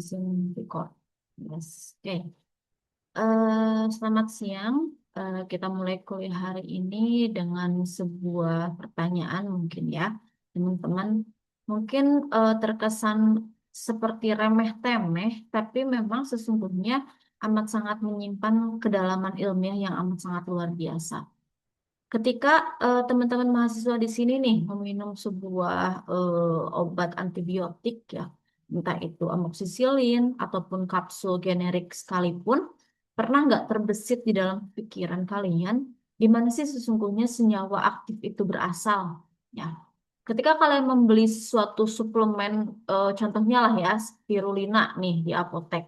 Zoom record. Yes. Oke. Selamat siang. Kita mulai kuliah hari ini dengan sebuah pertanyaan mungkin ya, teman-teman. Mungkin terkesan seperti remeh-temeh, tapi memang sesungguhnya amat sangat menyimpan kedalaman ilmiah yang amat sangat luar biasa. Ketika teman-teman mahasiswa di sini nih meminum sebuah obat antibiotik ya, entah itu amoksisilin ataupun kapsul generik sekalipun, pernah nggak terbesit di dalam pikiran kalian di mana sih sesungguhnya senyawa aktif itu berasal? Ya, ketika kalian membeli suatu suplemen, contohnya lah ya, spirulina nih di apotek.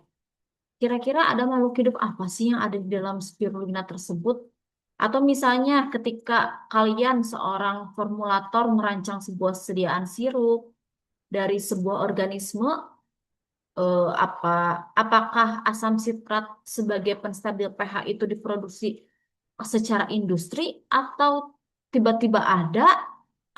Kira-kira ada makhluk hidup apa sih yang ada di dalam spirulina tersebut? Atau misalnya ketika kalian seorang formulator merancang sebuah sediaan sirup dari sebuah organisme, apa apakah asam sitrat sebagai penstabil pH itu diproduksi secara industri atau tiba-tiba ada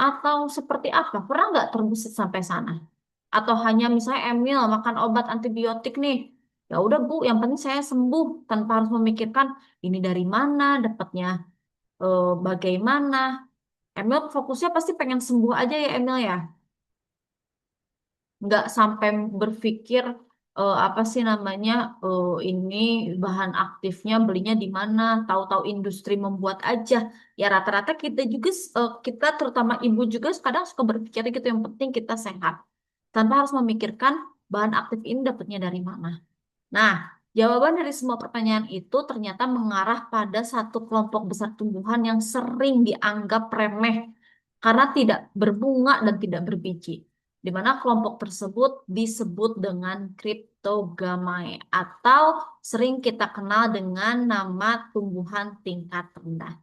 atau seperti apa? Pernah nggak terbesit sampai sana? Atau hanya misalnya Emil makan obat antibiotik nih, ya udah Bu, yang penting saya sembuh tanpa harus memikirkan ini dari mana, dapatnya bagaimana. Emil fokusnya pasti pengen sembuh aja ya Emil ya, nggak sampai berpikir apa sih namanya, ini bahan aktifnya belinya di mana, tahu-tahu industri membuat aja. Ya rata-rata kita juga kita terutama ibu juga kadang suka berpikir gitu, yang penting kita sehat tanpa harus memikirkan bahan aktif ini dapatnya dari mana. Nah, jawaban dari semua pertanyaan itu ternyata mengarah pada satu kelompok besar tumbuhan yang sering dianggap remeh karena tidak berbunga dan tidak berbiji, di mana kelompok tersebut disebut dengan Cryptogamae atau sering kita kenal dengan nama tumbuhan tingkat rendah.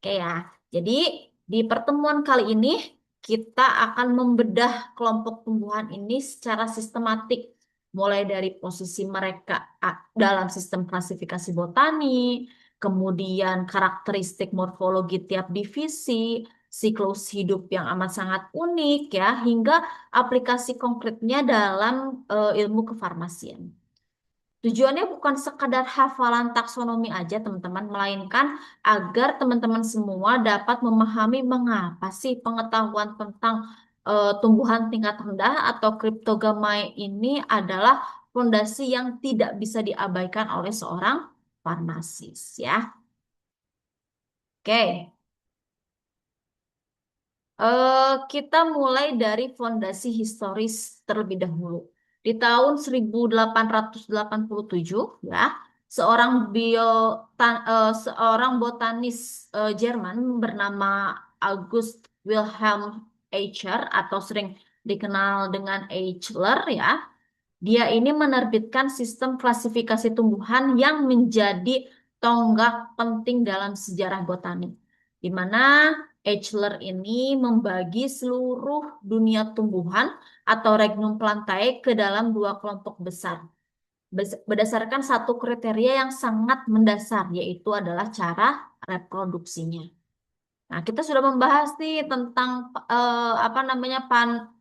Oke ya, jadi di pertemuan kali ini kita akan membedah kelompok tumbuhan ini secara sistematik, mulai dari posisi mereka dalam sistem klasifikasi botani, kemudian karakteristik morfologi tiap divisi, siklus hidup yang amat sangat unik ya, hingga aplikasi konkretnya dalam ilmu kefarmasian. Tujuannya bukan sekadar hafalan taksonomi aja, teman-teman, melainkan agar teman-teman semua dapat memahami mengapa sih pengetahuan tentang tumbuhan tingkat rendah atau kriptogamae ini adalah fondasi yang tidak bisa diabaikan oleh seorang farmasis, ya. Oke. Kita mulai dari fondasi historis terlebih dahulu. Di tahun 1887, ya, seorang botanis Jerman bernama August Wilhelm Eicher atau sering dikenal dengan Eichler, ya. Dia ini menerbitkan sistem klasifikasi tumbuhan yang menjadi tonggak penting dalam sejarah botani, di mana Eichler ini membagi seluruh dunia tumbuhan atau Regnum plantae ke dalam dua kelompok besar, berdasarkan satu kriteria yang sangat mendasar, yaitu adalah cara reproduksinya. Nah, kita sudah membahas nih tentang apa namanya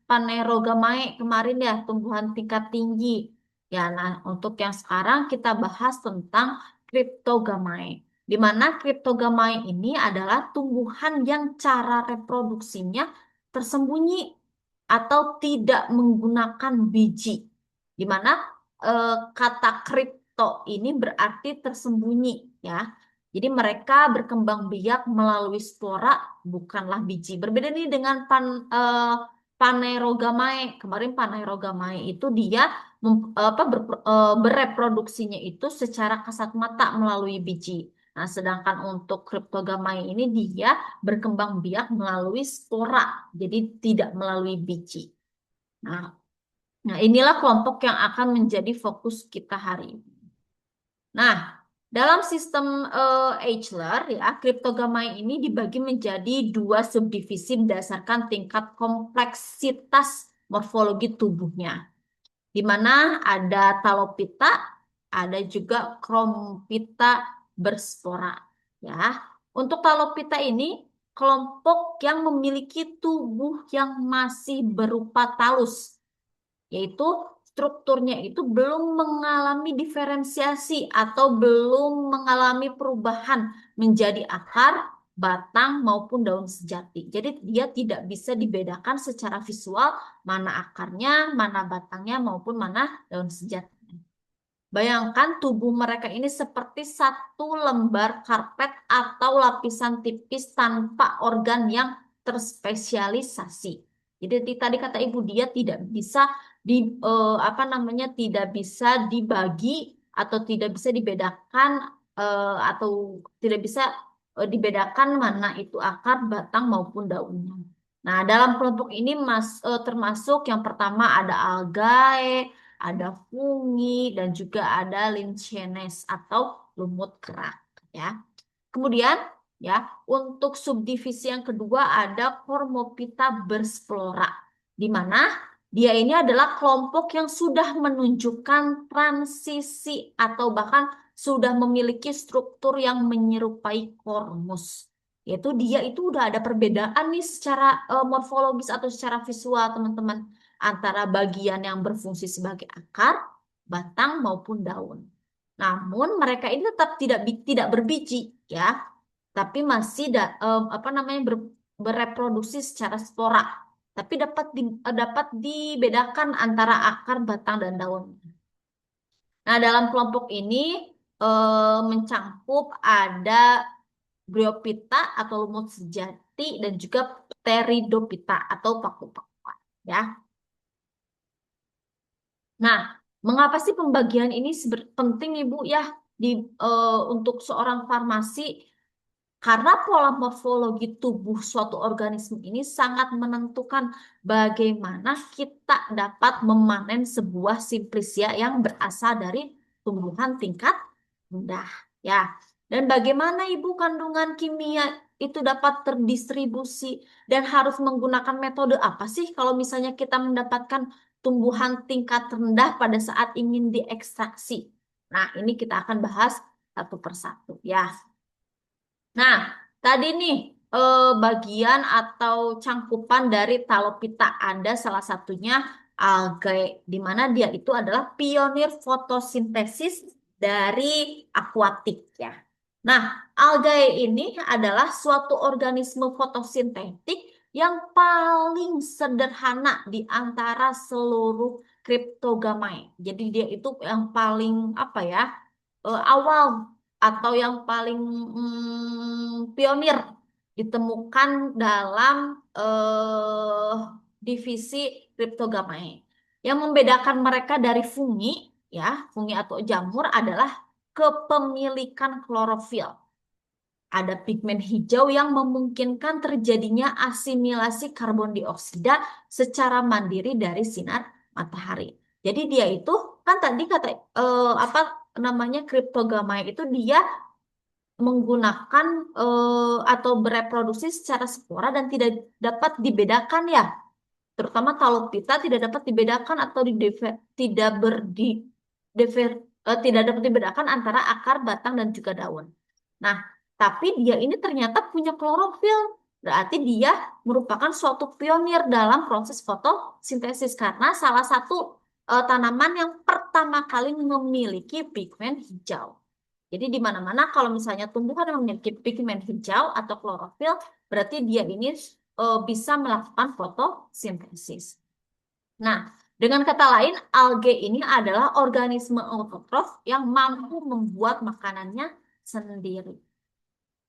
Phanerogamae kemarin ya, tumbuhan tingkat tinggi. Ya, nah untuk yang sekarang kita bahas tentang Cryptogamae. Di mana Cryptogamae ini adalah tumbuhan yang cara reproduksinya tersembunyi atau tidak menggunakan biji. Di mana kata kripto ini berarti tersembunyi ya. Jadi mereka berkembang biak melalui spora, bukanlah biji. Berbeda nih dengan Phanerogamae. Kemarin Phanerogamae itu dia bereproduksinya itu secara kasat mata melalui biji. Nah, sedangkan untuk Cryptogamae ini dia berkembang biak melalui spora, jadi tidak melalui biji. Nah, inilah kelompok yang akan menjadi fokus kita hari ini. Nah, dalam sistem Eichler ya, kriptogamae ini dibagi menjadi dua subdivisi berdasarkan tingkat kompleksitas morfologi tubuhnya, di mana ada talopita, ada juga krompita berspora. Ya, untuk talopita ini kelompok yang memiliki tubuh yang masih berupa talus, yaitu strukturnya itu belum mengalami diferensiasi atau belum mengalami perubahan menjadi akar, batang maupun daun sejati. Jadi dia tidak bisa dibedakan secara visual mana akarnya, mana batangnya maupun mana daun sejati. Bayangkan tubuh mereka ini seperti satu lembar karpet atau lapisan tipis tanpa organ yang terspesialisasi. Jadi tadi kata ibu dia tidak bisa apa namanya tidak bisa dibagi atau tidak bisa dibedakan atau tidak bisa dibedakan mana itu akar, batang maupun daunnya. Nah, dalam kelompok ini termasuk yang pertama ada algae, ada fungi, dan juga ada lichenes atau lumut kerak ya. Kemudian ya, untuk subdivisi yang kedua ada Cormopita bersflora, di mana dia ini adalah kelompok yang sudah menunjukkan transisi atau bahkan sudah memiliki struktur yang menyerupai kormus. Yaitu dia itu udah ada perbedaan nih secara morfologis atau secara visual teman-teman antara bagian yang berfungsi sebagai akar, batang maupun daun. Namun mereka ini tetap tidak berbiji ya, tapi masih apa namanya bereproduksi secara spora. Tapi dapat dibedakan antara akar, batang dan daun. Nah, dalam kelompok ini mencangkup ada Bryophyta atau lumut sejati dan juga Pteridophyta atau paku-pakuan ya. Nah, mengapa sih pembagian ini penting Ibu ya di untuk seorang farmasi? Karena pola morfologi tubuh suatu organisme ini sangat menentukan bagaimana kita dapat memanen sebuah simplicia yang berasal dari tumbuhan tingkat rendah. Ya, dan bagaimana ibu kandungan kimia itu dapat terdistribusi dan harus menggunakan metode apa sih kalau misalnya kita mendapatkan tumbuhan tingkat rendah pada saat ingin diekstraksi. Nah, ini kita akan bahas satu persatu ya. Nah, tadi nih bagian atau cangkupan dari Talopita ada salah satunya algae, di mana dia itu adalah pionir fotosintesis dari akuatik ya. Nah, algae ini adalah suatu organisme fotosintetik yang paling sederhana di antara seluruh Cryptogamae. Jadi dia itu yang paling apa ya? Awal atau yang paling pionir ditemukan dalam divisi Cryptogamae. Yang membedakan mereka dari fungi, ya, fungi atau jamur adalah kepemilikan klorofil. Ada pigmen hijau yang memungkinkan terjadinya asimilasi karbon dioksida secara mandiri dari sinar matahari. Jadi dia itu kan tadi kata apa namanya Cryptogamae itu dia menggunakan atau bereproduksi secara spora dan tidak dapat dibedakan ya. Terutama Talopita tidak dapat dibedakan atau tidak tidak dapat dibedakan antara akar, batang dan juga daun. Nah, tapi dia ini ternyata punya klorofil. Berarti dia merupakan suatu pionir dalam proses fotosintesis karena salah satu tanaman yang pertama kali memiliki pigmen hijau. Jadi di mana-mana kalau misalnya tumbuhan yang memiliki pigmen hijau atau klorofil, berarti dia ini bisa melakukan fotosintesis. Nah, dengan kata lain, algae ini adalah organisme autotrof yang mampu membuat makanannya sendiri.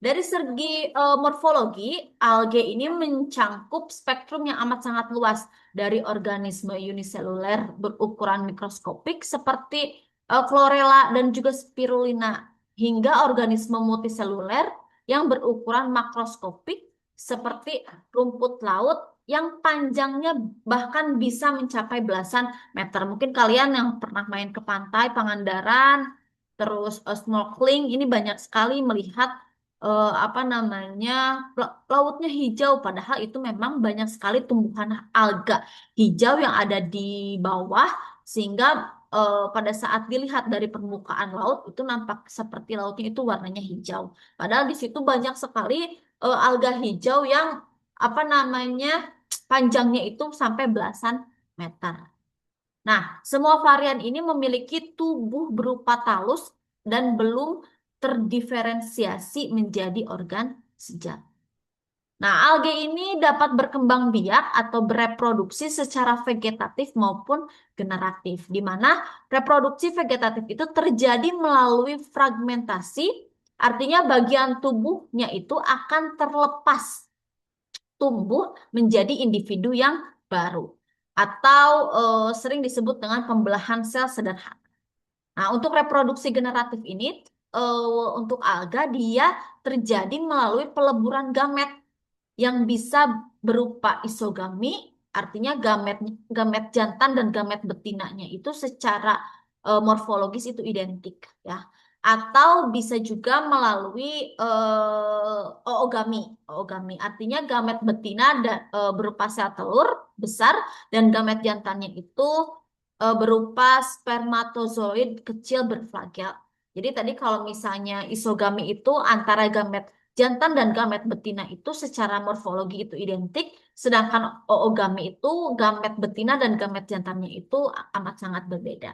Dari segi morfologi, algae ini mencangkup spektrum yang amat sangat luas dari organisme uniseluler berukuran mikroskopik seperti chlorella dan juga spirulina hingga organisme multiseluler yang berukuran makroskopik seperti rumput laut yang panjangnya bahkan bisa mencapai belasan meter. Mungkin kalian yang pernah main ke pantai Pangandaran, terus snorkeling, ini banyak sekali melihat apa namanya lautnya hijau padahal itu memang banyak sekali tumbuhan alga hijau yang ada di bawah sehingga pada saat dilihat dari permukaan laut itu nampak seperti lautnya itu warnanya hijau padahal di situ banyak sekali alga hijau yang apa namanya panjangnya itu sampai belasan meter. Nah, semua varian ini memiliki tubuh berupa talus dan belum terdiferensiasi menjadi organ senjata. Nah, alga ini dapat berkembang biak atau bereproduksi secara vegetatif maupun generatif, di mana reproduksi vegetatif itu terjadi melalui fragmentasi, artinya bagian tubuhnya itu akan terlepas tumbuh menjadi individu yang baru, atau sering disebut dengan pembelahan sel sederhana. Nah, untuk reproduksi generatif ini, untuk alga dia terjadi melalui peleburan gamet yang bisa berupa isogami, artinya gamet gamet jantan dan gamet betinanya itu secara morfologis itu identik ya. Atau bisa juga melalui oogami. Oogami artinya gamet betina berupa sel telur besar dan gamet jantannya itu berupa spermatozoid kecil berflagel. Jadi tadi kalau misalnya isogami itu antara gamet jantan dan gamet betina itu secara morfologi itu identik, sedangkan oogami itu gamet betina dan gamet jantannya itu amat sangat berbeda.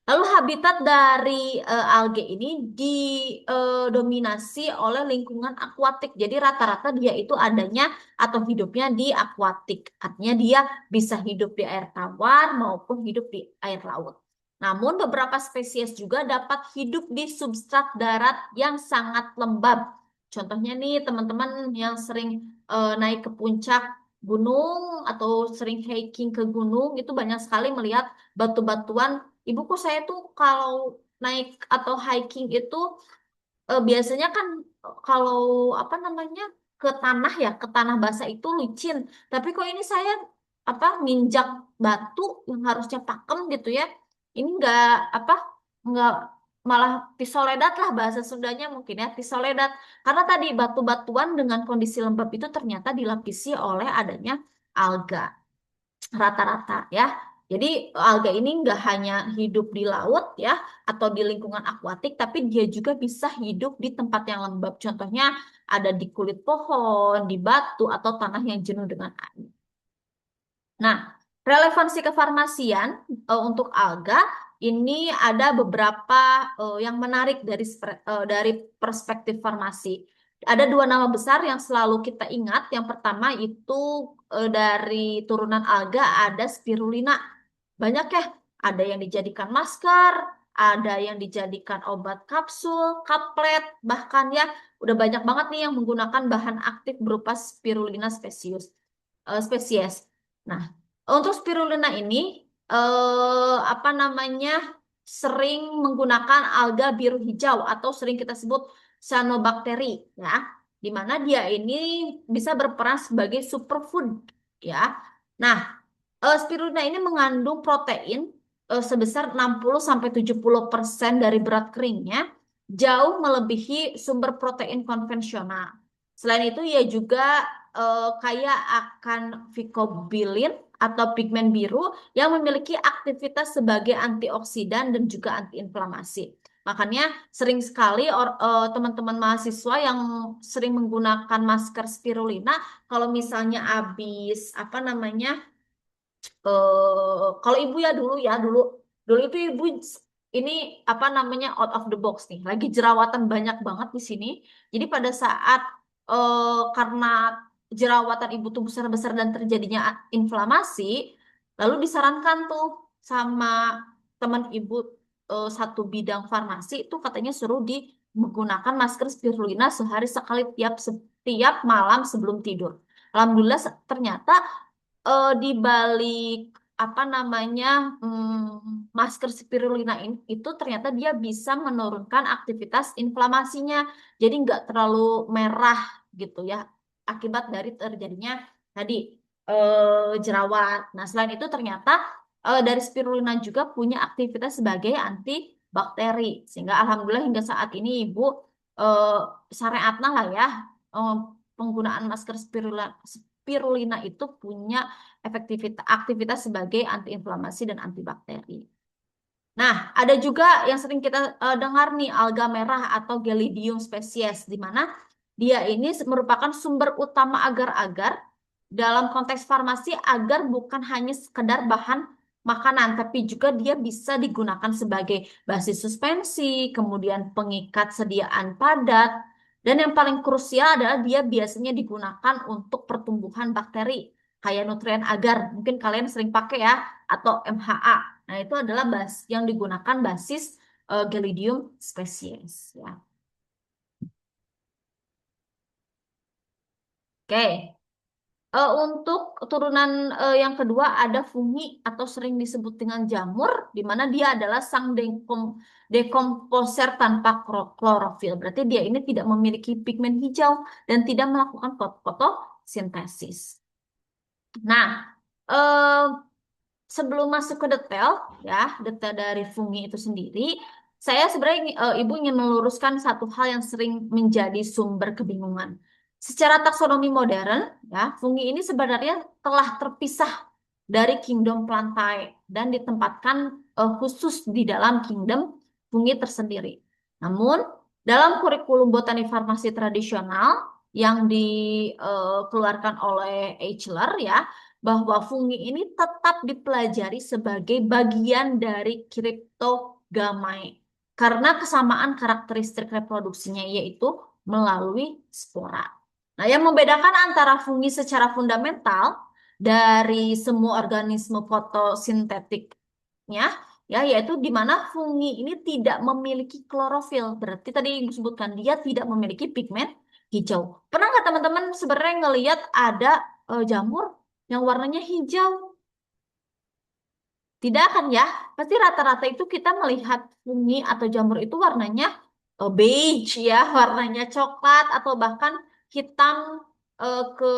Lalu habitat dari alga ini didominasi oleh lingkungan akuatik. Jadi rata-rata dia itu adanya atau hidupnya di akuatik. Artinya dia bisa hidup di air tawar maupun hidup di air laut. Namun beberapa spesies juga dapat hidup di substrat darat yang sangat lembab. Contohnya nih teman-teman yang sering naik ke puncak gunung atau sering hiking ke gunung itu banyak sekali melihat batu-batuan. Ibuku saya tuh kalau naik atau hiking itu biasanya kan kalau apa namanya ke tanah ya, ke tanah basah itu licin. Tapi kok ini saya apa nginjak batu yang harusnya pakem gitu ya. Ini enggak apa enggak malah pisoledat lah bahasa Sundanya mungkin ya, pisoledat. Karena tadi batu-batuan dengan kondisi lembab itu ternyata dilapisi oleh adanya alga rata-rata ya. Jadi alga ini nggak hanya hidup di laut ya atau di lingkungan akuatik, tapi dia juga bisa hidup di tempat yang lembab. Contohnya ada di kulit pohon, di batu atau tanah yang jenuh dengan air. Nah, relevansi kefarmasian untuk alga ini ada beberapa yang menarik dari perspektif farmasi. Ada dua nama besar yang selalu kita ingat. Yang pertama itu dari turunan alga ada spirulina. Banyak ya, ada yang dijadikan masker, ada yang dijadikan obat kapsul, kaplet, bahkan ya udah banyak banget nih yang menggunakan bahan aktif berupa spirulina spesies. Nah, untuk spirulina ini apa namanya sering menggunakan alga biru hijau atau sering kita sebut cyanobactery ya, di mana dia ini bisa berperan sebagai superfood ya. Nah, spirulina ini mengandung protein sebesar 60 sampai 70% dari berat keringnya, jauh melebihi sumber protein konvensional. Selain itu, ia juga kaya akan vicobillin atau pigmen biru yang memiliki aktivitas sebagai antioksidan dan juga antiinflamasi. Makanya sering sekali teman-teman mahasiswa yang sering menggunakan masker spirulina, kalau misalnya habis apa namanya kalau ibu ya dulu dulu itu ibu ini apa namanya out of the box nih lagi jerawatan banyak banget di sini jadi pada saat karena jerawatan ibu tuh besar-besar dan terjadinya inflamasi lalu disarankan tuh sama teman ibu satu bidang farmasi itu katanya suruh menggunakan masker spirulina sehari sekali tiap malam sebelum tidur. Alhamdulillah ternyata di balik apa namanya masker spirulina ini itu ternyata dia bisa menurunkan aktivitas inflamasinya jadi nggak terlalu merah gitu ya akibat dari terjadinya tadi jerawat. Nah selain itu ternyata dari spirulina juga punya aktivitas sebagai antibakteri sehingga alhamdulillah hingga saat ini ibu eh, syariatna lah ya eh, penggunaan masker spirulina itu punya aktivitas sebagai antiinflamasi dan antibakteri. Nah, ada juga yang sering kita dengar nih alga merah atau Gelidium spesies di mana dia ini merupakan sumber utama agar-agar dalam konteks farmasi agar bukan hanya sekedar bahan makanan, tapi juga dia bisa digunakan sebagai basis suspensi, kemudian pengikat sediaan padat, dan yang paling krusial adalah dia biasanya digunakan untuk pertumbuhan bakteri, kayak nutrien agar, mungkin kalian sering pakai ya, atau MHA. Nah, itu adalah yang digunakan basis Gelidium species ya. Oke. Untuk turunan yang kedua ada fungi atau sering disebut dengan jamur, di mana dia adalah sang dekomposer tanpa klorofil. Berarti dia ini tidak memiliki pigmen hijau dan tidak melakukan fotosintesis. Nah, eh, sebelum masuk ke detail, ya, detail dari fungi itu sendiri, saya sebenarnya Ibu ingin meluruskan satu hal yang sering menjadi sumber kebingungan. Secara taksonomi modern, ya, fungi ini sebenarnya telah terpisah dari kingdom Plantae dan ditempatkan khusus di dalam kingdom fungi tersendiri. Namun, dalam kurikulum botani farmasi tradisional yang dikeluarkan oleh Eichler, ya, bahwa fungi ini tetap dipelajari sebagai bagian dari Cryptogamae karena kesamaan karakteristik reproduksinya yaitu melalui spora. Nah, yang membedakan antara fungi secara fundamental dari semua organisme fotosintetiknya ya yaitu di mana fungi ini tidak memiliki klorofil. Berarti tadi yang disebutkan dia tidak memiliki pigmen hijau. Pernah nggak teman-teman sebenarnya ngelihat ada jamur yang warnanya hijau? Tidak kan ya? Pasti rata-rata itu kita melihat fungi atau jamur itu warnanya beige ya, warnanya coklat atau bahkan hitam ke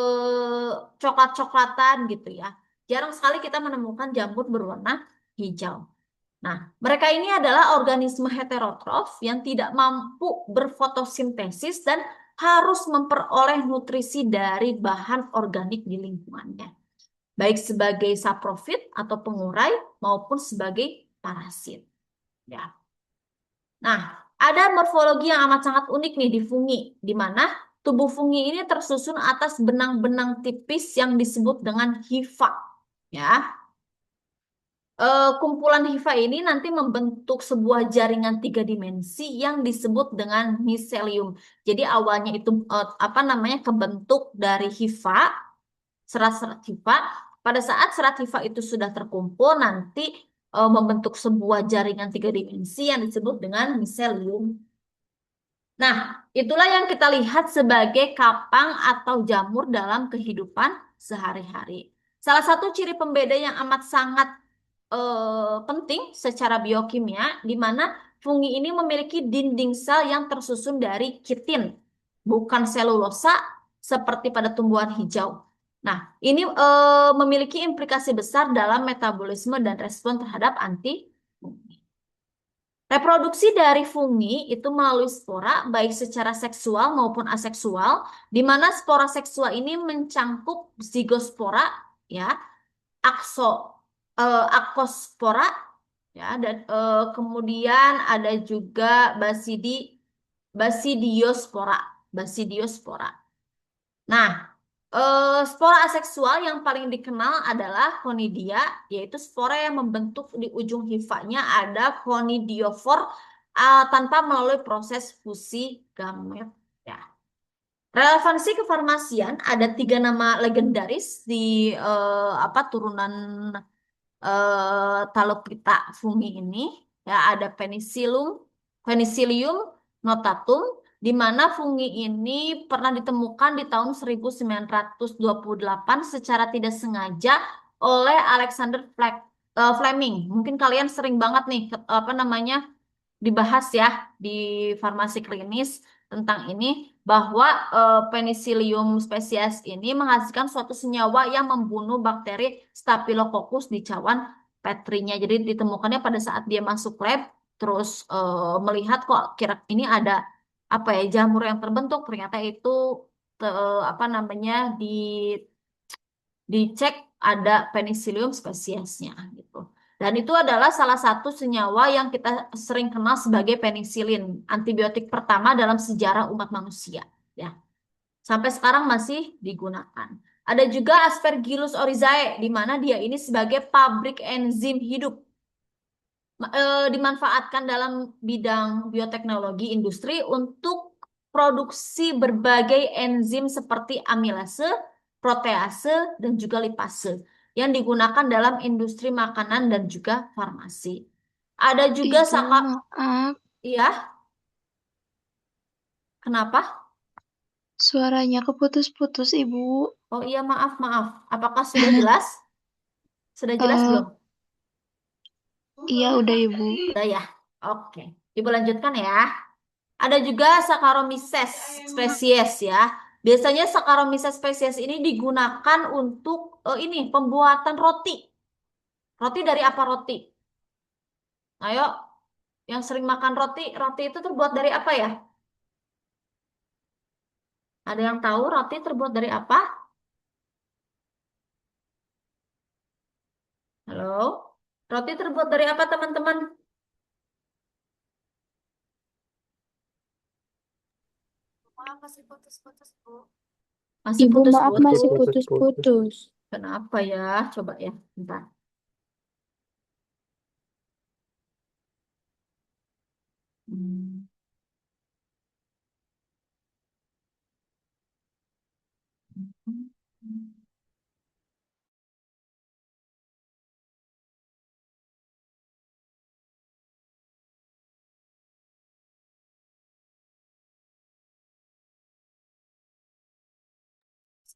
coklat-coklatan gitu ya. Jarang sekali kita menemukan jamur berwarna hijau. Nah, mereka ini adalah organisme heterotrof yang tidak mampu berfotosintesis dan harus memperoleh nutrisi dari bahan organik di lingkungannya, baik sebagai saprofit atau pengurai maupun sebagai parasit. Ya. Nah, ada morfologi yang amat sangat unik nih di fungi, di mana tubuh fungi ini tersusun atas benang-benang tipis yang disebut dengan hifa. Ya, kumpulan hifa ini nanti membentuk sebuah jaringan tiga dimensi yang disebut dengan miselium. Jadi awalnya itu apa namanya kebentuk dari hifa, serat-serat hifa. Pada saat serat hifa itu sudah terkumpul, nanti membentuk sebuah jaringan tiga dimensi yang disebut dengan miselium. Nah, itulah yang kita lihat sebagai kapang atau jamur dalam kehidupan sehari-hari. Salah satu ciri pembeda yang amat sangat penting secara biokimia, di mana fungi ini memiliki dinding sel yang tersusun dari kitin, bukan selulosa seperti pada tumbuhan hijau. Nah, ini memiliki implikasi besar dalam metabolisme dan respon terhadap antifungi. Reproduksi dari fungi itu melalui spora, baik secara seksual maupun aseksual, di mana spora seksual ini mencangkup zigospora, ya, akso, akospora, ya, dan kemudian ada juga basidiospora, basidiospora. Nah, spora aseksual yang paling dikenal adalah conidia, yaitu spora yang membentuk di ujung hifanya ada conidiofor tanpa melalui proses fusi gamet. Ya. Relevansi kefarmasian ada tiga nama legendaris di apa turunan Talopita fungi ini, ya, ada Penicillium notatum, di mana fungi ini pernah ditemukan di tahun 1928 secara tidak sengaja oleh Alexander Fleming. Mungkin kalian sering banget nih apa namanya dibahas ya di farmasi klinis tentang ini, bahwa Penicillium species ini menghasilkan suatu senyawa yang membunuh bakteri Staphylococcus di cawan Petrinya. Jadi ditemukannya pada saat dia masuk lab, terus melihat kok kira ini ada apa ya jamur yang terbentuk, ternyata itu apa namanya dicek ada Penicillium spesiesnya gitu. Dan itu adalah salah satu senyawa yang kita sering kenal sebagai penisilin, antibiotik pertama dalam sejarah umat manusia. Ya, sampai sekarang masih digunakan. Ada juga Aspergillus oryzae, di mana dia ini sebagai pabrik enzim hidup. Dimanfaatkan dalam bidang bioteknologi industri untuk produksi berbagai enzim seperti amilase, protease, dan juga lipase yang digunakan dalam industri makanan dan juga farmasi. Ada juga Ibu, maaf. iya, kenapa? Suaranya keputus-putus, Ibu. Oh iya, maaf, maaf. Apakah sudah jelas? Sudah jelas Eh, belum? iya udah, Ibu. Sudah ya. Oke. Ibu lanjutkan ya. Ada juga Saccharomyces spesies ya. Biasanya Saccharomyces spesies ini digunakan untuk ini pembuatan roti. Roti dari apa roti? Ayo, yang sering makan roti, roti itu terbuat dari apa ya? Ada yang tahu roti terbuat dari apa? Halo? Roti terbuat dari apa, teman-teman? Maaf, masih putus-putus, Bu. Masih Ibu, maaf masih putus-putus. putus-putus. Kenapa ya? Coba ya, bentar. Hmm.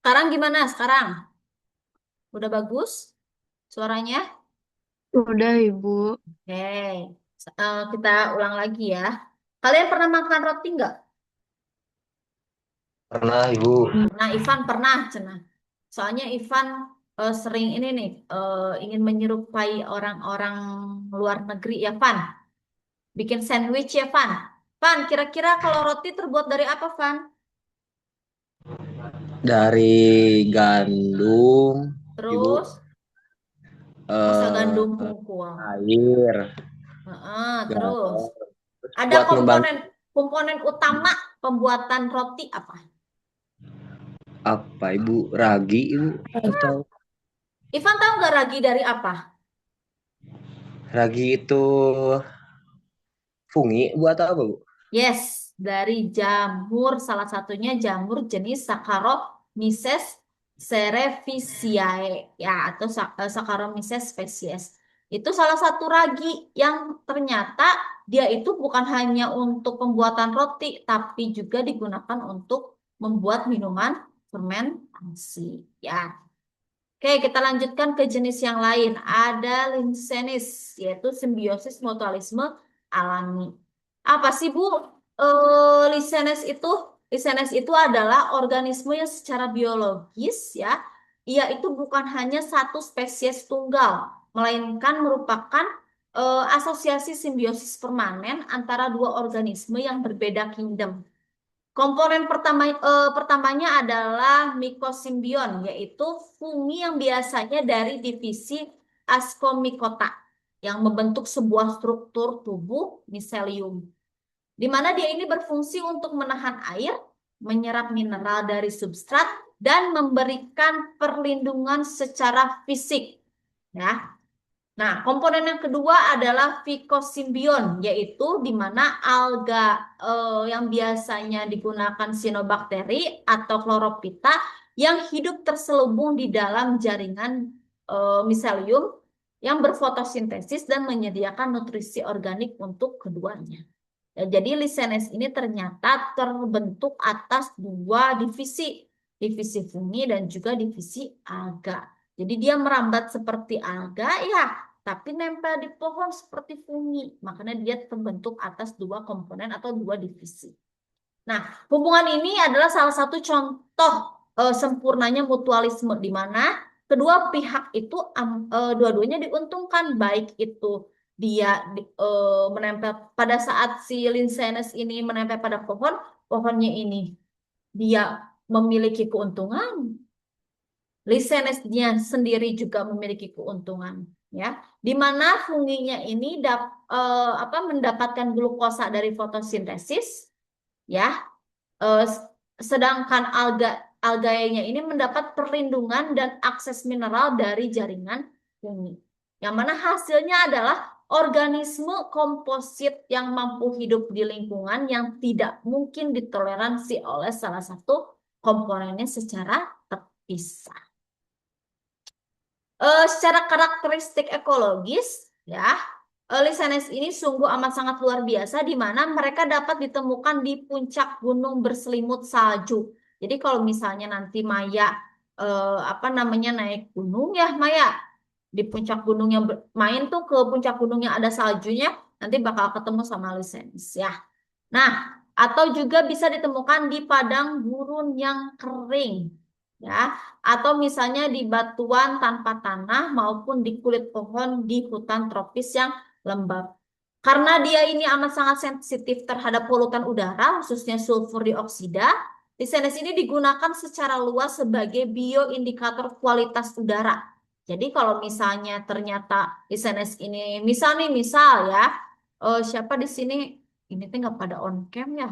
Sekarang gimana? Sekarang udah bagus suaranya? Udah, Ibu. Oke, kita ulang lagi ya. Kalian pernah makan roti nggak? Pernah, Ibu. Nah, Ivan pernah, cenah. Soalnya Ivan sering ini nih, ingin menyerupai orang-orang luar negeri ya, Van. Bikin sandwich ya, Van. Van, kira-kira kalau roti terbuat dari apa, Van? Dari gandum, Ibu, Terus, masa gandum pungkul. air, Heeh, terus, garam. ada Buat ngebantu komponen utama pembuatan roti apa? apa, Ibu? Ragi, Ibu? Atau Ivan tahu nggak ragi dari apa? ragi itu fungi buat apa, Bu? Yes, dari jamur, salah satunya jamur jenis Saccharomyces cerevisiae ya atau Saccharomyces species. Itu salah satu ragi yang ternyata dia itu bukan hanya untuk pembuatan roti, tapi juga digunakan untuk membuat minuman fermentasi. Ya, oke, kita lanjutkan ke jenis yang lain. Ada linsenis, yaitu simbiosis mutualisme alami. Apa sih, Bu? Lisenes itu, lisenes itu adalah organisme yang secara biologis ya, ia itu bukan hanya satu spesies tunggal, melainkan merupakan asosiasi simbiosis permanen antara dua organisme yang berbeda kingdom. Komponen pertamanya adalah mikosimbion, yaitu fungi yang biasanya dari divisi Ascomycota yang membentuk sebuah struktur tubuh miselium, di mana dia ini berfungsi untuk menahan air, menyerap mineral dari substrat, dan memberikan perlindungan secara fisik. Ya, nah, komponen yang kedua adalah fikosimbion, yaitu di mana alga yang biasanya digunakan cyanobactery atau chlorophyta yang hidup terselubung di dalam jaringan miselium yang berfotosintesis dan menyediakan nutrisi organik untuk keduanya. Ya, jadi lisenes ini ternyata terbentuk atas dua divisi, divisi fungi dan juga divisi alga. Jadi dia merambat seperti alga ya, tapi nempel di pohon seperti fungi. Makanya dia terbentuk atas dua komponen atau dua divisi. Nah, hubungan ini adalah salah satu contoh sempurnanya mutualisme di mana kedua pihak itu dua-duanya diuntungkan, baik itu dia menempel pada saat si Linsenus ini menempel pada pohon, pohonnya ini dia memiliki keuntungan, Lisenesnya sendiri juga memiliki keuntungan, ya, di mana funginya ini mendapatkan glukosa dari fotosintesis, ya, sedangkan alga algae-nya ini mendapat perlindungan dan akses mineral dari jaringan bumi. Yang mana hasilnya adalah organisme komposit yang mampu hidup di lingkungan yang tidak mungkin ditoleransi oleh salah satu komponennya secara terpisah. Secara karakteristik ekologis, ya, Lichenes ini sungguh amat sangat luar biasa, di mana mereka dapat ditemukan di puncak gunung berselimut salju. Jadi kalau misalnya nanti Maya naik gunung ya Maya, di puncak gunung yang main tuh ke puncak gunung yang ada saljunya, nanti bakal ketemu sama Lichenes ya. Nah, atau juga bisa ditemukan di padang gurun yang kering, ya, atau misalnya di batuan tanpa tanah maupun di kulit pohon di hutan tropis yang lembab. Karena dia ini amat sangat sensitif terhadap polutan udara, khususnya sulfur dioksida, Lichenes ini digunakan secara luas sebagai bioindikator kualitas udara. Jadi kalau misalnya ternyata Lichenes ini, misal ya, siapa di sini ini tuh nggak pada on cam ya,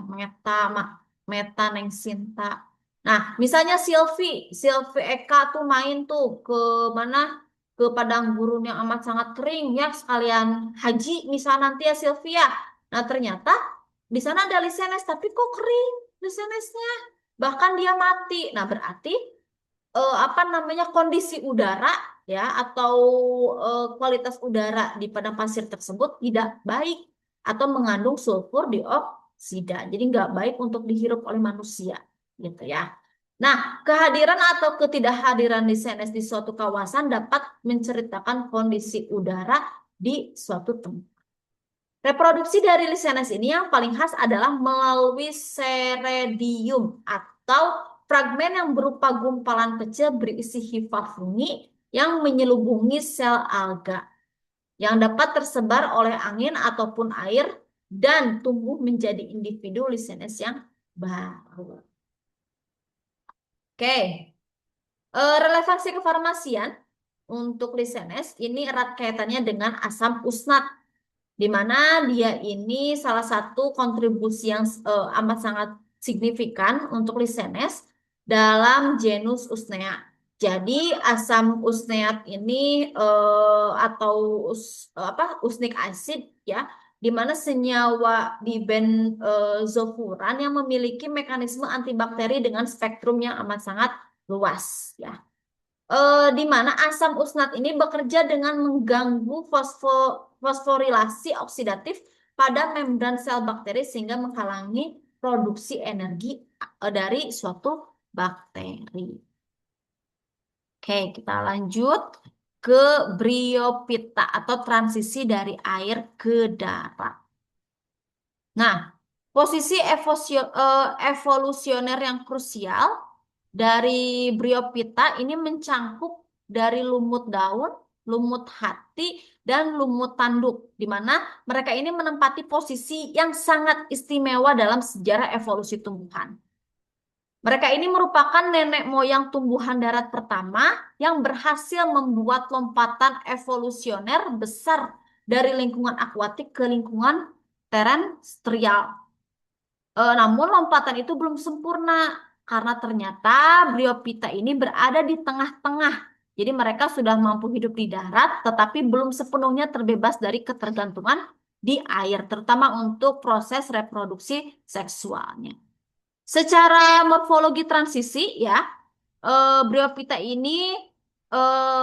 Meta Neng Sinta. Nah, misalnya Sylvie Eka tuh main tuh ke mana? Ke padang gurun yang amat sangat kering ya, sekalian haji misal nanti ya Sylvia. Nah, ternyata di sana ada Lichenes, tapi kok kering Lichenesnya? Bahkan dia mati. Nah, berarti kondisi udara ya atau kualitas udara di padang pasir tersebut tidak baik atau mengandung sulfur dioksida. Jadi nggak baik untuk dihirup oleh manusia, gitu ya. Nah, kehadiran atau ketidakhadiran Lichenes di suatu kawasan dapat menceritakan kondisi udara di suatu tempat. Reproduksi dari Lichenes ini yang paling khas adalah melalui seredium atau fragmen yang berupa gumpalan kecil berisi hifa fungi yang menyelubungi sel alga yang dapat tersebar oleh angin ataupun air dan tumbuh menjadi individu Lichenes yang baru. Oke, relevansi kefarmasian untuk Lichenes ini erat kaitannya dengan asam usnat, di mana dia ini salah satu kontribusi yang amat sangat signifikan untuk Lichenes dalam genus Usnea. Jadi asam usneat ini usnic acid ya, di mana senyawa dibenzofuran yang memiliki mekanisme antibakteri dengan spektrum yang amat sangat luas ya. Di mana asam usnat ini bekerja dengan mengganggu fosforilasi oksidatif pada membran sel bakteri sehingga menghalangi produksi energi dari suatu bakteri. Oke, kita lanjut ke bryophyta atau transisi dari air ke darat. Nah, posisi evolusioner yang krusial dari bryophyta ini mencangkup dari lumut daun, lumut hati, dan lumut tanduk, di mana mereka ini menempati posisi yang sangat istimewa dalam sejarah evolusi tumbuhan. Mereka ini merupakan nenek moyang tumbuhan darat pertama yang berhasil membuat lompatan evolusioner besar dari lingkungan akuatik ke lingkungan terestrial. Namun lompatan itu belum sempurna karena ternyata bryophyta ini berada di tengah-tengah. Jadi mereka sudah mampu hidup di darat tetapi belum sepenuhnya terbebas dari ketergantungan di air, terutama untuk proses reproduksi seksualnya. Secara morfologi transisi ya, bryophyta ini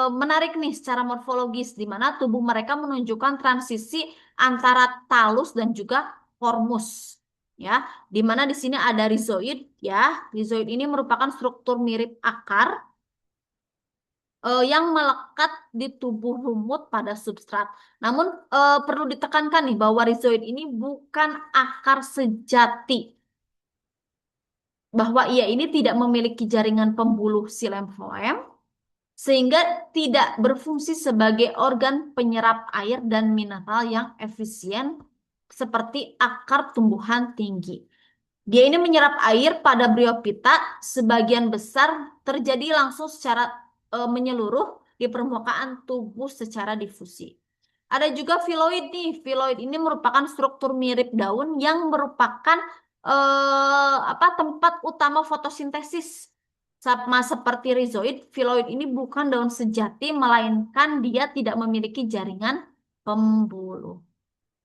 menarik nih secara morfologis, di mana tubuh mereka menunjukkan transisi antara talus dan juga kormus ya, di mana di sini ada rizoid ya. Rizoid ini merupakan struktur mirip akar yang melekat di tubuh lumut pada substrat. Namun perlu ditekankan nih bahwa rizoid ini bukan akar sejati, bahwa ia ini tidak memiliki jaringan pembuluh xilem-floem sehingga tidak berfungsi sebagai organ penyerap air dan mineral yang efisien seperti akar tumbuhan tinggi. Dia ini menyerap air pada bryophyta sebagian besar terjadi langsung secara menyeluruh di permukaan tubuh secara difusi. Ada juga filoid nih. Filoid ini merupakan struktur mirip daun yang merupakan tempat utama fotosintesis Sama seperti rhizoid, filoid ini bukan daun sejati, melainkan dia tidak memiliki jaringan pembuluh.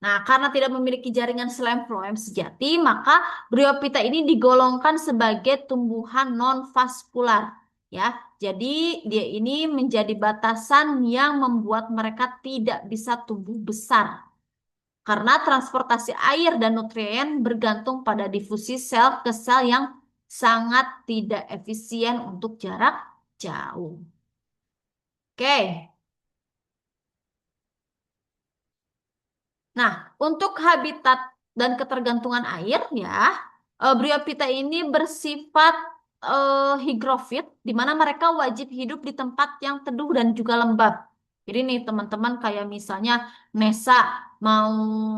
Nah, karena tidak memiliki jaringan phloem sejati, maka Bryophyta ini digolongkan sebagai tumbuhan non-vaskular. Ya, jadi dia ini menjadi batasan yang membuat mereka tidak bisa tumbuh besar. Karena transportasi air dan nutrien bergantung pada difusi sel ke sel yang sangat tidak efisien untuk jarak jauh. Oke. Nah, untuk habitat dan ketergantungan air ya, Bryophyta ini bersifat higrofit, di mana mereka wajib hidup di tempat yang teduh dan juga lembab. Jadi nih teman-teman kayak misalnya Nesa mau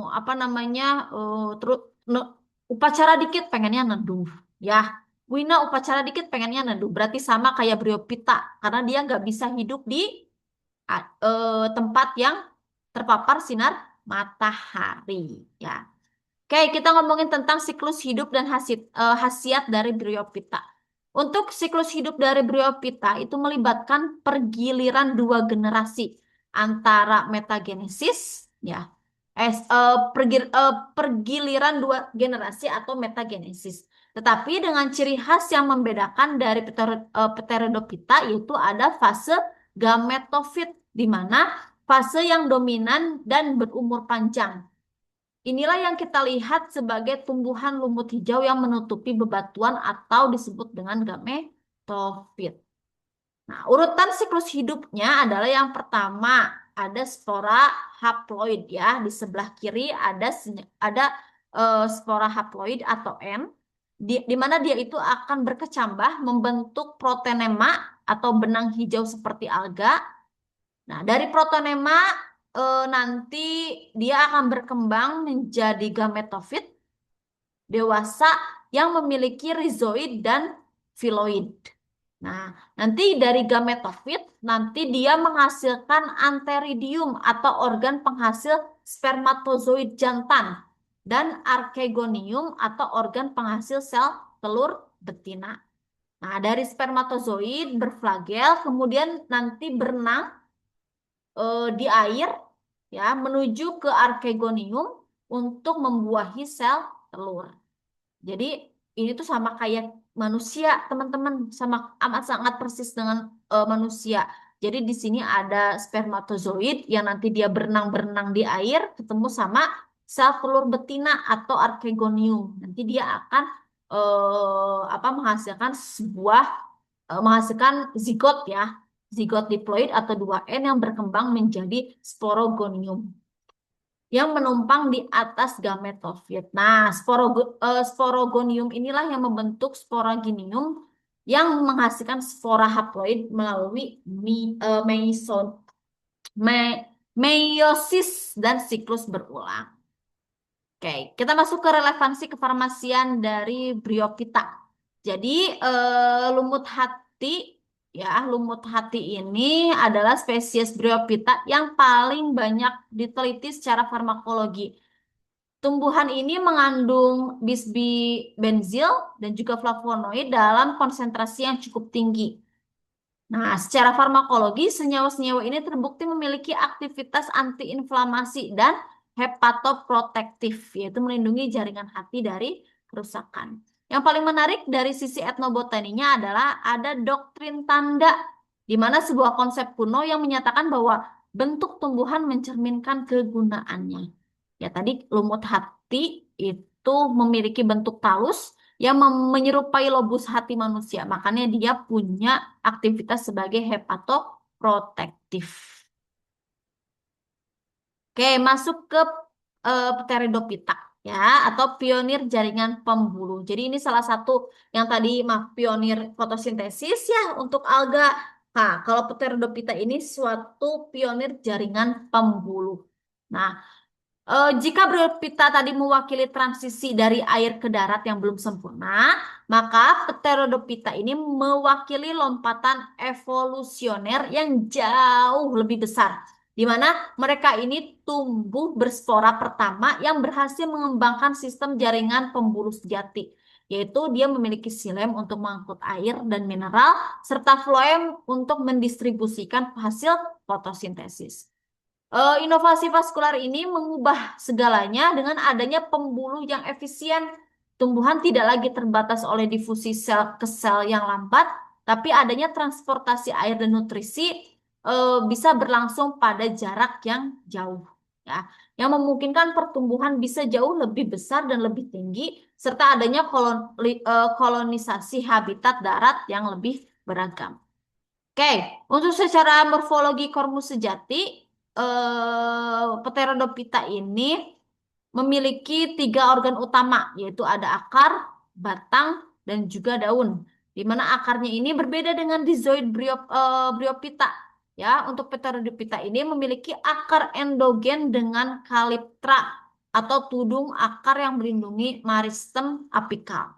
apa namanya terus upacara dikit pengennya neduh, ya. Wina upacara dikit pengennya neduh. Berarti sama kayak Bryophyta karena dia nggak bisa hidup di tempat yang terpapar sinar matahari ya. Oke, kita ngomongin tentang siklus hidup dan khasiat dari Bryophyta. Untuk siklus hidup dari Bryophyta itu melibatkan pergiliran dua generasi antara metagenesis ya. Pergiliran dua generasi atau metagenesis. Tetapi dengan ciri khas yang membedakan dari Pteridophyta yaitu ada fase gametofit di mana fase yang dominan dan berumur panjang. Inilah yang kita lihat sebagai tumbuhan lumut hijau yang menutupi bebatuan atau disebut dengan gametofit. Nah, urutan siklus hidupnya adalah yang pertama ada spora haploid ya. Di sebelah kiri ada spora haploid atau N di mana dia itu akan berkecambah membentuk protonema atau benang hijau seperti alga. Nah, dari protonema nanti dia akan berkembang menjadi gametofit dewasa yang memiliki rhizoid dan filoid. Nah, nanti dari gametofit nanti dia menghasilkan antheridium atau organ penghasil spermatozoid jantan dan archegonium atau organ penghasil sel telur betina. Nah, dari spermatozoid berflagel kemudian nanti berenang di air ya menuju ke archegonium untuk membuahi sel telur. Jadi ini tuh sama kayak manusia, teman-teman, sama amat sangat persis dengan manusia. Jadi di sini ada spermatozoid yang nanti dia berenang-berenang di air ketemu sama sel telur betina atau archegonium. Nanti dia akan menghasilkan zigot ya, zigot diploid atau 2N yang berkembang menjadi sporogonium yang menumpang di atas gametofit. Nah, sporogonium inilah yang membentuk sporaginium yang menghasilkan spora haploid melalui meiosis dan siklus berulang. Oke, kita masuk ke relevansi kefarmasian dari Bryophyta. Jadi lumut hati ini adalah spesies Bryophyta yang paling banyak diteliti secara farmakologi. Tumbuhan ini mengandung bisbibenzil dan juga flavonoid dalam konsentrasi yang cukup tinggi. Nah, secara farmakologi, senyawa-senyawa ini terbukti memiliki aktivitas antiinflamasi dan hepatoprotektif, yaitu melindungi jaringan hati dari kerusakan. Yang paling menarik dari sisi etnobotaninya adalah ada doktrin tanda, di mana sebuah konsep kuno yang menyatakan bahwa bentuk tumbuhan mencerminkan kegunaannya. Ya, tadi lumut hati itu memiliki bentuk talus yang menyerupai lobus hati manusia. Makanya dia punya aktivitas sebagai hepatoprotektif. Oke, masuk ke Pteridophyta ya atau pionir jaringan pembuluh. Jadi ini salah satu yang tadi pionir fotosintesis ya untuk alga. Nah, kalau Pteridophyta ini suatu pionir jaringan pembuluh. Nah, jika Bryophyta tadi mewakili transisi dari air ke darat yang belum sempurna, maka Pteridophyta ini mewakili lompatan evolusioner yang jauh lebih besar, di mana mereka ini tumbuh berspora pertama yang berhasil mengembangkan sistem jaringan pembuluh sejati, yaitu dia memiliki xilem untuk mengangkut air dan mineral, serta floem untuk mendistribusikan hasil fotosintesis. Inovasi vaskular ini mengubah segalanya dengan adanya pembuluh yang efisien. Tumbuhan tidak lagi terbatas oleh difusi sel ke sel yang lambat, tapi adanya transportasi air dan nutrisi bisa berlangsung pada jarak yang jauh, ya, yang memungkinkan pertumbuhan bisa jauh lebih besar dan lebih tinggi, serta adanya kolonisasi habitat darat yang lebih beragam. Oke, untuk secara morfologi kormus sejati, Pterodophyta ini memiliki 3 organ utama, yaitu ada akar, batang, dan juga daun. Di mana akarnya ini berbeda dengan diozoid bryophyta. Ya, untuk Pterodophyta ini memiliki akar endogen dengan kaliptra atau tudung akar yang melindungi meristem apikal.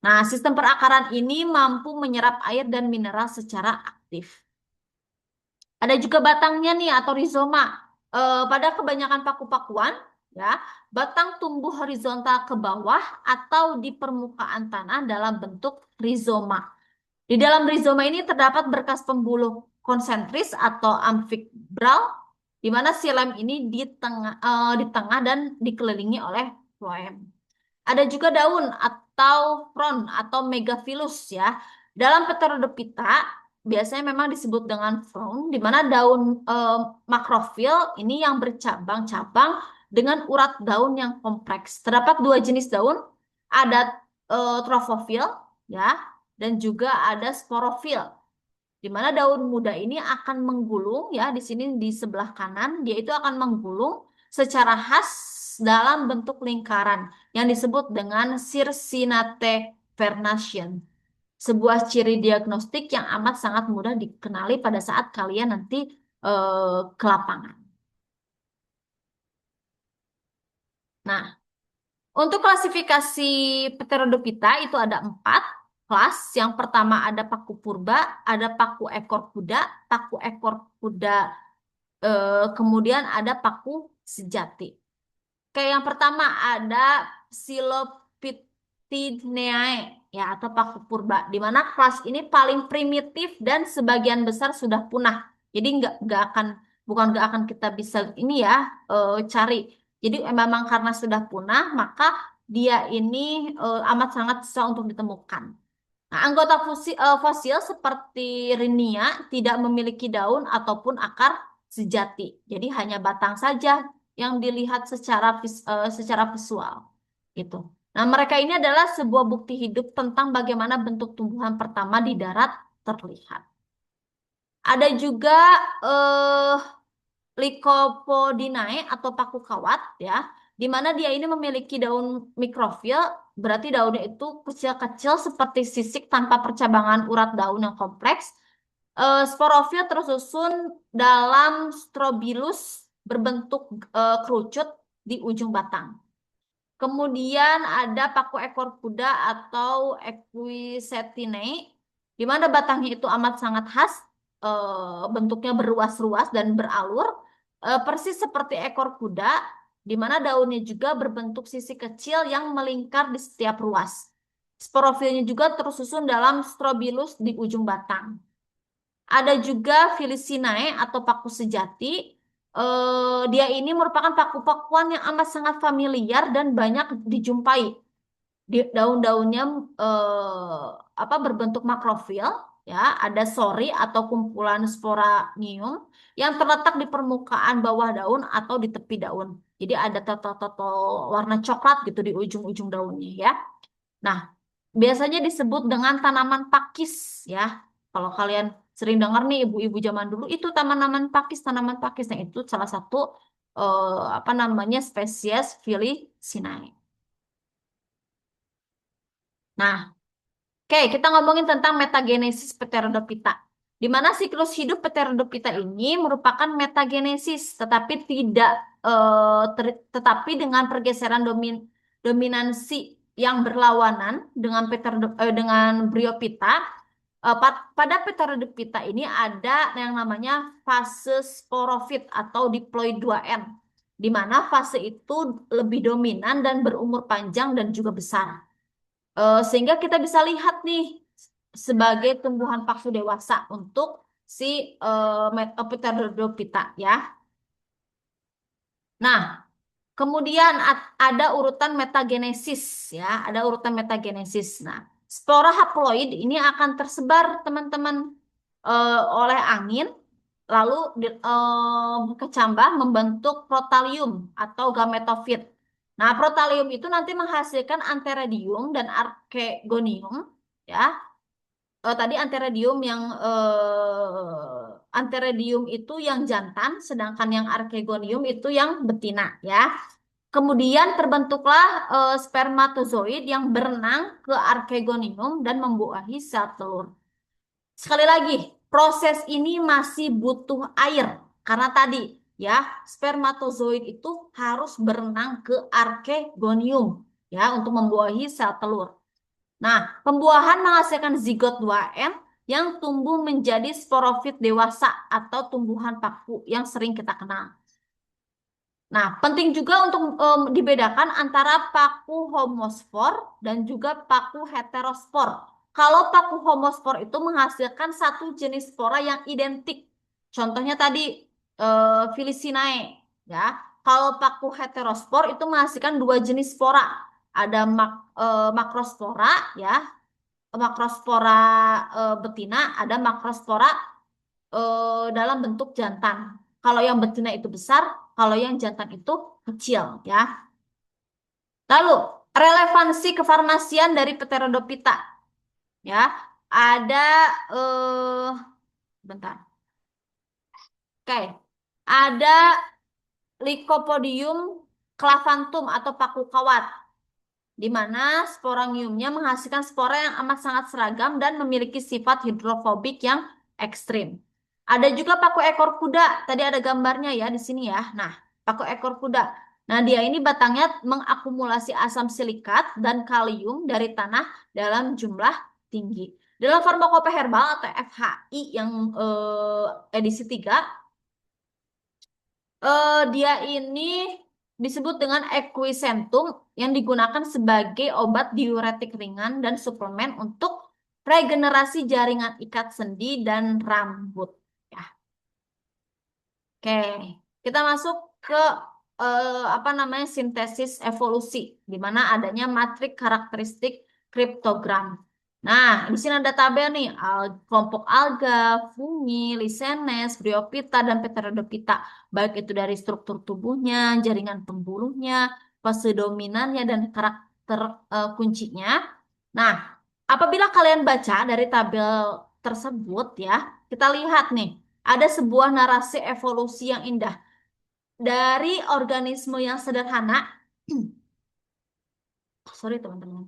Nah, sistem perakaran ini mampu menyerap air dan mineral secara aktif. Ada juga batangnya nih atau rizoma. Pada kebanyakan paku-pakuan, ya, batang tumbuh horizontal ke bawah atau di permukaan tanah dalam bentuk rizoma. Di dalam rizoma ini terdapat berkas pembuluh konsentris atau amfibral, di mana xilem ini di tengah dan dikelilingi oleh floem. Ada juga daun atau frond atau megaphyllus, ya. Dalam Pterodophyta biasanya memang disebut dengan frond, di mana daun makrofil ini yang bercabang-cabang dengan urat daun yang kompleks. Terdapat 2 jenis daun, ada trophofil, ya, dan juga ada sporofil. Di mana daun muda ini akan menggulung, ya, di sini di sebelah kanan dia itu akan menggulung secara khas dalam bentuk lingkaran yang disebut dengan circinate vernation. Sebuah ciri diagnostik yang amat sangat mudah dikenali pada saat kalian nanti ke lapangan. Nah, untuk klasifikasi Pterodophyta itu ada 4 kelas. Yang pertama ada paku purba, ada paku ekor kuda, kemudian ada paku sejati. Kayak yang pertama ada Psilopythinae, ya, atau paku purba, di mana kelas ini paling primitif dan sebagian besar sudah punah. Jadi bukan nggak akan kita bisa ini ya cari. Jadi memang karena sudah punah, maka dia ini amat sangat susah untuk ditemukan. Nah, anggota fosil seperti Rhynia tidak memiliki daun ataupun akar sejati. Jadi hanya batang saja yang dilihat secara visual. Gitu. Nah, mereka ini adalah sebuah bukti hidup tentang bagaimana bentuk tumbuhan pertama di darat terlihat. Ada juga eh, Lycopodinae atau paku kawat, ya, di mana dia ini memiliki daun mikrofil, berarti daunnya itu kecil-kecil seperti sisik tanpa percabangan urat daun yang kompleks. Sporofil tersusun dalam strobilus berbentuk kerucut di ujung batang. Kemudian ada paku ekor kuda atau Equisetinae, di mana batangnya itu amat sangat khas, bentuknya beruas-ruas dan beralur, persis seperti ekor kuda, di mana daunnya juga berbentuk sisi kecil yang melingkar di setiap ruas. Sporofilnya juga tersusun dalam strobilus di ujung batang. Ada juga Filicinae atau paku sejati. Dia ini merupakan paku-pakuan yang amat sangat familiar dan banyak dijumpai. Daun-daunnya berbentuk makrofil, ya, ada sori atau kumpulan sporanium yang terletak di permukaan bawah daun atau di tepi daun. Jadi ada tato-tato warna coklat gitu di ujung-ujung daunnya, ya. Nah, biasanya disebut dengan tanaman pakis, ya. Kalau kalian sering dengar nih ibu-ibu zaman dulu itu tanaman pakis, tanaman pakis. Nah, itu salah satu spesies Filicinae. Nah, oke, kita ngomongin tentang metagenesis Pterodophyta. Di mana siklus hidup Pterodophyta ini merupakan metagenesis, tetapi dengan pergeseran dominansi yang berlawanan dengan Bryophyta. Pada Pterodophyta ini ada yang namanya fase sporofit atau diploid 2N, di mana fase itu lebih dominan dan berumur panjang dan juga besar. Sehingga kita bisa lihat nih sebagai tumbuhan paksu dewasa untuk si Pteridophyta ya. Nah, kemudian ada urutan metagenesis ya, ada urutan metagenesis. Nah, spora haploid ini akan tersebar teman-teman oleh angin lalu kecambah membentuk protalium atau gametofit. Nah, protalium itu nanti menghasilkan antheridium dan archegonium ya. Tadi antheridium itu yang jantan, sedangkan yang archegonium itu yang betina ya. Kemudian terbentuklah spermatozoid yang berenang ke archegonium dan membuahi sel telur. Sekali lagi, proses ini masih butuh air karena tadi ya spermatozoid itu harus berenang ke archegonium ya untuk membuahi sel telur. Nah, pembuahan menghasilkan zigot 2M yang tumbuh menjadi sporofit dewasa atau tumbuhan paku yang sering kita kenal. Nah, penting juga untuk dibedakan antara paku homospor dan juga paku heterospor. Kalau paku homospor itu menghasilkan satu jenis spora yang identik. Contohnya tadi Filicinae, ya. Kalau paku heterospor itu menghasilkan dua jenis spora. Ada makrospora, ya, makrospora betina, ada makrospora dalam bentuk jantan. Kalau yang betina itu besar, kalau yang jantan itu kecil, ya. Lalu relevansi kefarmasian dari Pteridophyta, ya. Ada bentar. Oke. Ada Lycopodium clavantum atau paku kawat, di mana sporangiumnya menghasilkan spora yang amat sangat seragam dan memiliki sifat hidrofobik yang ekstrim. Ada juga paku ekor kuda, tadi ada gambarnya ya di sini ya. Nah, paku ekor kuda. Nah, dia ini batangnya mengakumulasi asam silikat dan kalium dari tanah dalam jumlah tinggi. Dalam Farmakope Herbal atau FHI yang edisi 3, dia ini disebut dengan equisentum yang digunakan sebagai obat diuretik ringan dan suplemen untuk regenerasi jaringan ikat sendi dan rambut. Ya. Oke, kita masuk ke apa namanya sintesis evolusi, di mana adanya matrik karakteristik kriptogram. Nah, di sini ada tabel nih, kelompok alga, fungi, lisenes, bryophyta, dan pteridophyta. Baik itu dari struktur tubuhnya, jaringan pembuluhnya, fase dominannya, dan karakter kuncinya. Nah, apabila kalian baca dari tabel tersebut ya, kita lihat nih, ada sebuah narasi evolusi yang indah. Dari organisme yang sederhana, sorry teman-teman,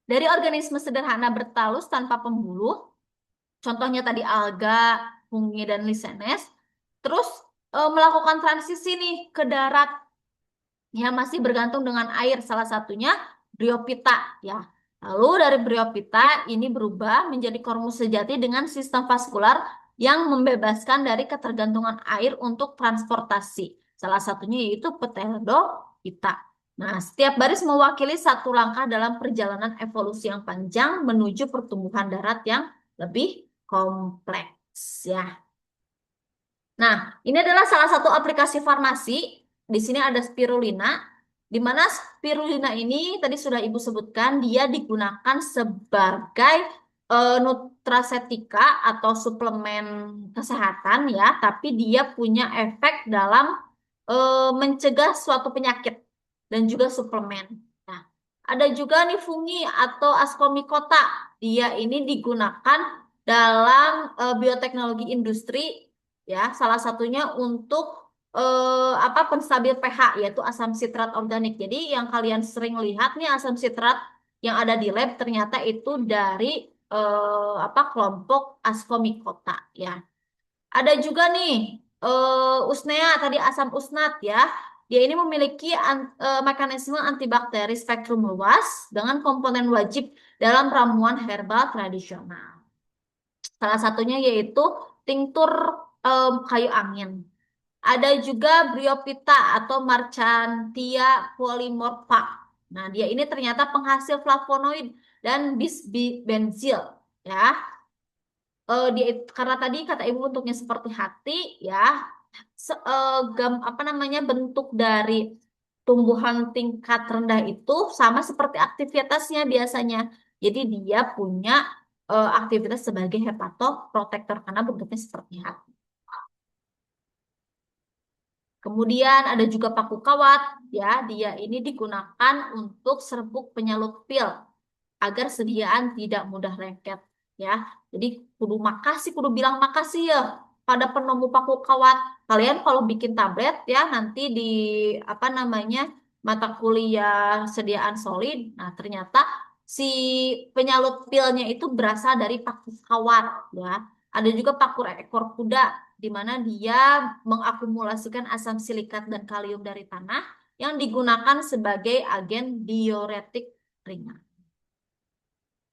dari organisme sederhana bertalus tanpa pembuluh, contohnya tadi alga, fungi, dan lisenes, terus melakukan transisi nih ke darat yang masih bergantung dengan air, salah satunya bryophyta ya. Lalu dari bryophyta ini berubah menjadi kormus sejati dengan sistem vaskular yang membebaskan dari ketergantungan air untuk transportasi. Salah satunya yaitu pteridophyta. Nah, setiap baris mewakili satu langkah dalam perjalanan evolusi yang panjang menuju pertumbuhan darat yang lebih kompleks ya. Nah, ini adalah salah satu aplikasi farmasi. Di sini ada spirulina, di mana spirulina ini tadi sudah Ibu sebutkan, dia digunakan sebagai nutrasetika atau suplemen kesehatan ya, tapi dia punya efek dalam mencegah suatu penyakit dan juga suplemen. Nah, ada juga nih fungi atau ascomycota. Dia ini digunakan dalam bioteknologi industri ya, salah satunya untuk apa penstabil pH yaitu asam sitrat organik. Jadi yang kalian sering lihat nih asam sitrat yang ada di lab ternyata itu dari apa kelompok Ascomycota ya. Ada juga nih usnea tadi asam usnat ya. Dia ini memiliki mekanisme antibakteri spektrum luas dengan komponen wajib dalam ramuan herbal tradisional. Salah satunya yaitu tinktur kayu angin. Ada juga Bryophyta atau Marchantia polymorpha. Nah, dia ini ternyata penghasil flavonoid dan bisbenzil, ya. Dia karena tadi kata ibu bentuknya seperti hati, ya. Apa namanya, bentuk dari tumbuhan tingkat rendah itu sama seperti aktivitasnya biasanya. Jadi dia punya aktivitas sebagai hepatoprotektor karena bentuknya seperti hati. Kemudian ada juga paku kawat, ya. Dia ini digunakan untuk serbuk penyalut pil agar sediaan tidak mudah lengket, ya. Jadi kudu bilang makasih ya pada penemu paku kawat. Kalian kalau bikin tablet, ya, nanti di apa namanya, mata kuliah sediaan solid, nah ternyata si penyalut pilnya itu berasal dari paku kawat, ya. Ada juga paku ekor kuda di mana dia mengakumulasikan asam silikat dan kalium dari tanah yang digunakan sebagai agen diuretik ringan.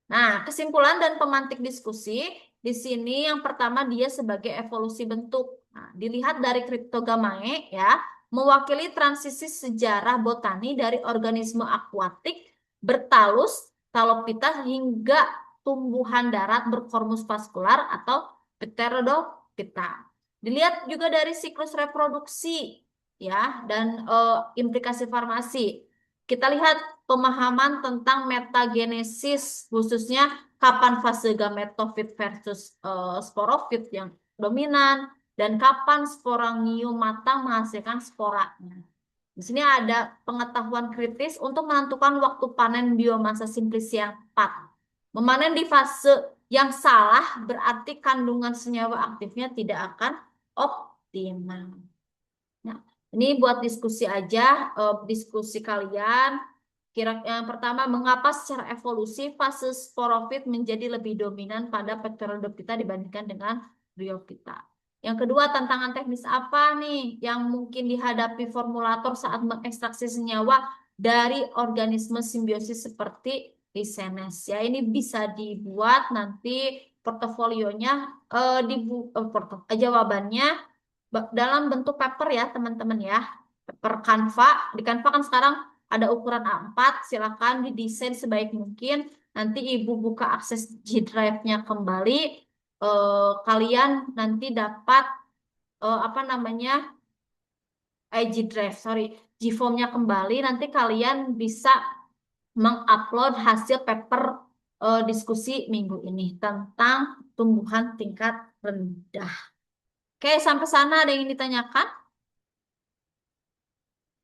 Nah, kesimpulan dan pemantik diskusi di sini yang pertama dia sebagai evolusi bentuk. Nah, dilihat dari Cryptogamae, ya, mewakili transisi sejarah botani dari organisme akuatik bertalus, talopita hingga tumbuhan darat berkormus vaskular atau Pterodophyta. Dilihat juga dari siklus reproduksi, ya, dan implikasi farmasi. Kita lihat pemahaman tentang metagenesis, khususnya kapan fase gametofit versus sporofit yang dominan, dan kapan sporangium matang menghasilkan sporanya. Di sini ada pengetahuan kritis untuk menentukan waktu panen biomasa simplis yang tepat. Memanen di fase yang salah berarti kandungan senyawa aktifnya tidak akan optimal. Nah, ini buat diskusi aja, diskusi kalian. Yang pertama, mengapa secara evolusi fase sporofit menjadi lebih dominan pada Pterodophyta dibandingkan dengan Bryophyta? Yang kedua, tantangan teknis apa nih yang mungkin dihadapi formulator saat mengekstraksi senyawa dari organisme simbiosis seperti Lisenes? Ya, ini bisa dibuat nanti portofolionya, jawabannya dalam bentuk paper ya teman-teman ya. Paper Canva. Di Canva kan sekarang ada ukuran A4, silakan didesain sebaik mungkin. Nanti ibu buka akses G Drive-nya kembali, kalian nanti dapat apa namanya, G Drive, sorry, G-Form-nya kembali. Nanti kalian bisa mengupload hasil paper diskusi minggu ini tentang tumbuhan tingkat rendah. Oke, sampai sana ada yang ditanyakan?